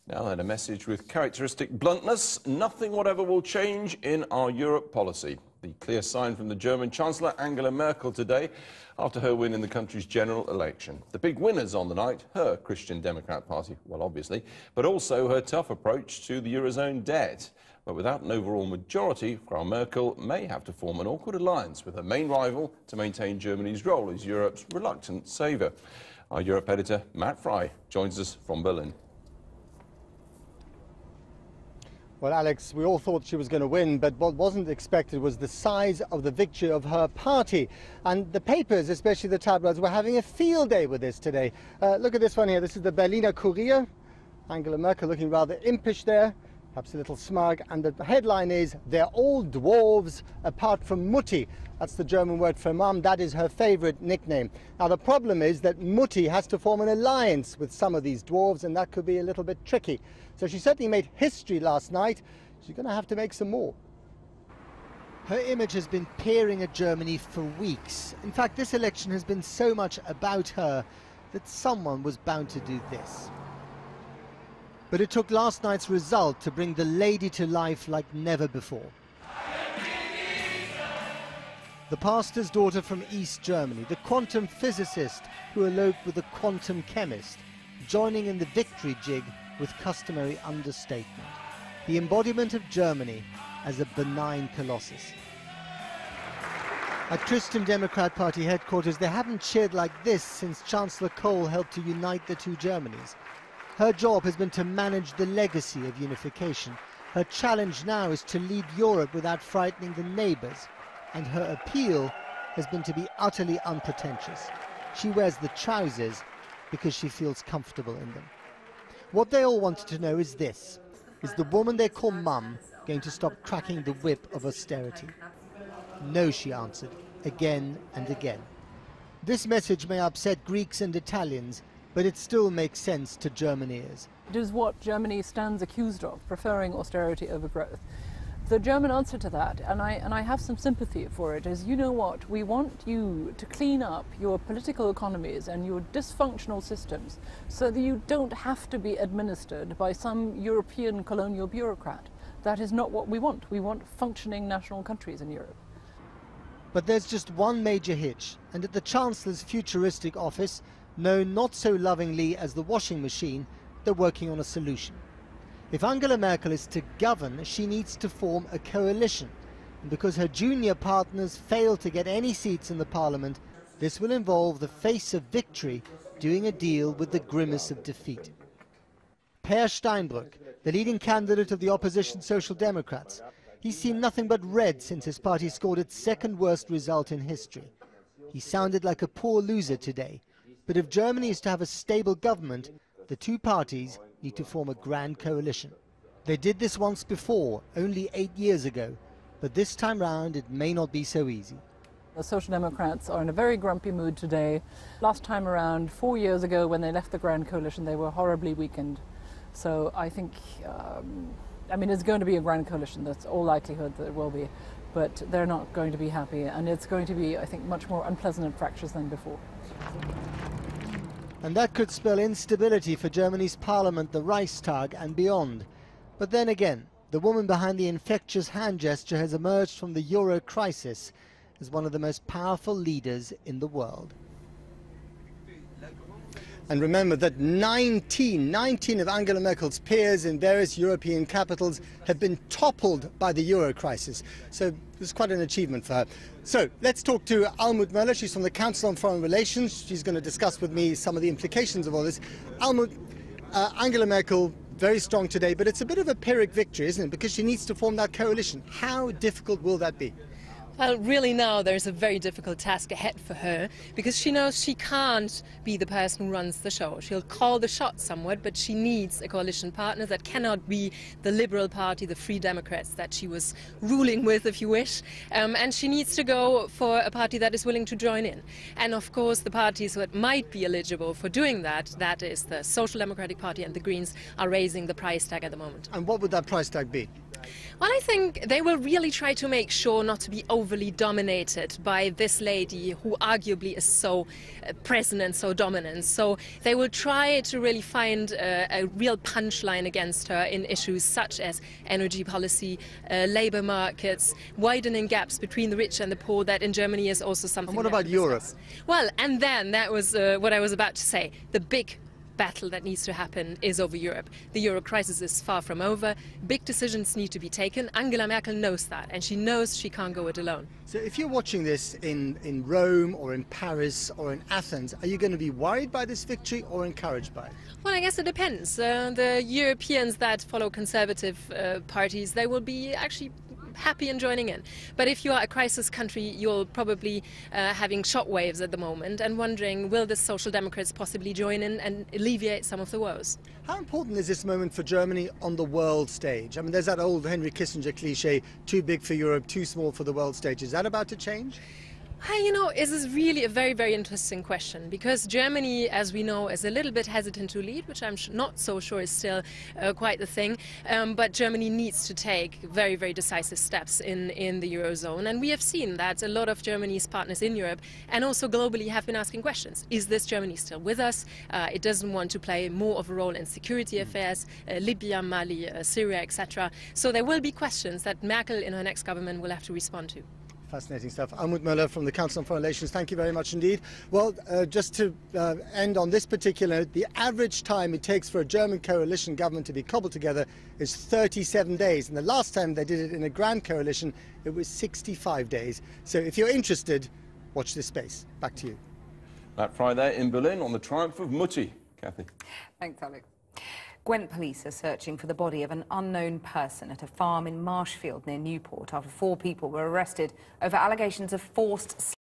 Now then, a message with characteristic bluntness. Nothing whatever will change in our Europe policy. The clear sign from the German Chancellor Angela Merkel today after her win in the country's general election. The big winners on the night, her Christian Democrat Party, well obviously, but also her tough approach to the Eurozone debt. But without an overall majority, Frau Merkel may have to form an awkward alliance with her main rival to maintain Germany's role as Europe's reluctant saviour. Our Europe editor, Matt Fry, joins us from Berlin. Well, Alex, we all thought she was going to win, but what wasn't expected was the size of the victory of her party. And the papers, especially the tabloids, were having a field day with this today. Look at this one here. This is the Berliner Kurier. Angela Merkel looking rather impish there, perhaps a little smug. And the headline is, "They're all dwarves apart from Mutti." That's the German word for mum. That is her favourite nickname. Now, the problem is that Mutti has to form an alliance with some of these dwarves, and that could be a little bit tricky. So she certainly made history last night. She's going to have to make some more. Her image has been peering at Germany for weeks. In fact, this election has been so much about her that someone was bound to do this. But it took last night's result to bring the lady to life like never before. The pastor's daughter from East Germany, the quantum physicist who eloped with the quantum chemist, joining in the victory jig with customary understatement. The embodiment of Germany as a benign colossus. At Christian Democrat Party headquarters, they haven't cheered like this since Chancellor Kohl helped to unite the two Germanys. Her job has been to manage the legacy of unification. Her challenge now is to lead Europe without frightening the neighbours. And her appeal has been to be utterly unpretentious. She wears the trousers because she feels comfortable in them. What they all wanted to know is this: is the woman they call mum going to stop cracking the whip of austerity? No, she answered, again and again. This message may upset Greeks and Italians, but it still makes sense to German ears. It is what Germany stands accused of, preferring austerity over growth. The German answer to that, and I have some sympathy for it, is, you know what, we want you to clean up your political economies and your dysfunctional systems so that you don't have to be administered by some European colonial bureaucrat. That is not what we want. We want functioning national countries in Europe. But there's just one major hitch, and at the Chancellor's futuristic office, known not so lovingly as the washing machine, they're working on a solution. If Angela Merkel is to govern, she needs to form a coalition. And because her junior partners failed to get any seats in the parliament, this will involve the face of victory doing a deal with the grimace of defeat. Per Steinbrück, the leading candidate of the opposition Social Democrats, he's seen nothing but red since his party scored its second worst result in history. He sounded like a poor loser today. But if Germany is to have a stable government, the two parties need to form a grand coalition. They did this once before, only 8 years ago, but this time round it may not be so easy. The Social Democrats are in a very grumpy mood today. Last time around, 4 years ago, when they left the grand coalition, they were horribly weakened. So I think, it's going to be a grand coalition. That's all likelihood that it will be. But they're not going to be happy, and it's going to be, I think, much more unpleasant and fractious than before. And that could spell instability for Germany's parliament, the Reichstag, and beyond. But then again, the woman behind the infectious hand gesture has emerged from the euro crisis as one of the most powerful leaders in the world. And remember that 19 of Angela Merkel's peers in various European capitals have been toppled by the euro crisis. So it's quite an achievement for her. So let's talk to Almut Möller. She's from the Council on Foreign Relations. She's going to discuss with me some of the implications of all this. Almut, Angela Merkel, very strong today, but it's a bit of a Pyrrhic victory, isn't it? Because she needs to form that coalition. How difficult will that be? Well, really now there's a very difficult task ahead for her, because she knows she can't be the person who runs the show. She'll call the shots somewhat, but she needs a coalition partner that cannot be the Liberal Party, the Free Democrats that she was ruling with, if you wish. And she needs to go for a party that is willing to join in. And of course the parties that might be eligible for doing that, that is the Social Democratic Party and the Greens, are raising the price tag at the moment. And what would that price tag be? Well, I think they will really try to make sure not to be overly dominated by this lady who arguably is so present and so dominant. So they will try to really find a real punchline against her in issues such as energy policy, labour markets, widening gaps between the rich and the poor. That in Germany is also something. And what about Europe? Well, and then that was what I was about to say. The big battle that needs to happen is over Europe. The euro crisis is far from over. Big decisions need to be taken. Angela Merkel knows that, and she knows she can't go it alone. So if you're watching this in Rome or in Paris or in Athens, are you going to be worried by this victory or encouraged by it? Well, I guess it depends. The Europeans that follow conservative parties, they will be actually happy in joining in. But if you are a crisis country, you're probably having shockwaves at the moment and wondering, will the Social Democrats possibly join in and alleviate some of the woes? How important is this moment for Germany on the world stage? I mean, there's that old Henry Kissinger cliche, too big for Europe, too small for the world stage. Is that about to change? You know, this is really a very, very interesting question, because Germany, as we know, is a little bit hesitant to lead, which I'm not so sure is still quite the thing. But Germany needs to take very, very decisive steps in the Eurozone. And we have seen that a lot of Germany's partners in Europe and also globally have been asking questions. Is this Germany still with us? It doesn't want to play more of a role in security affairs, Libya, Mali, Syria, etc. So there will be questions that Merkel in her next government will have to respond to. Fascinating stuff. Almut Möller from the Council on Foreign Relations, thank you very much indeed. Well, just to end on this particular note, the average time it takes for a German coalition government to be cobbled together is 37 days. And the last time they did it in a grand coalition, it was 65 days. So if you're interested, watch this space. Back to you. That Friday in Berlin on the triumph of Mutti. Kathy. Thanks, Alex. Gwent police are searching for the body of an unknown person at a farm in Marshfield near Newport after 4 people were arrested over allegations of forced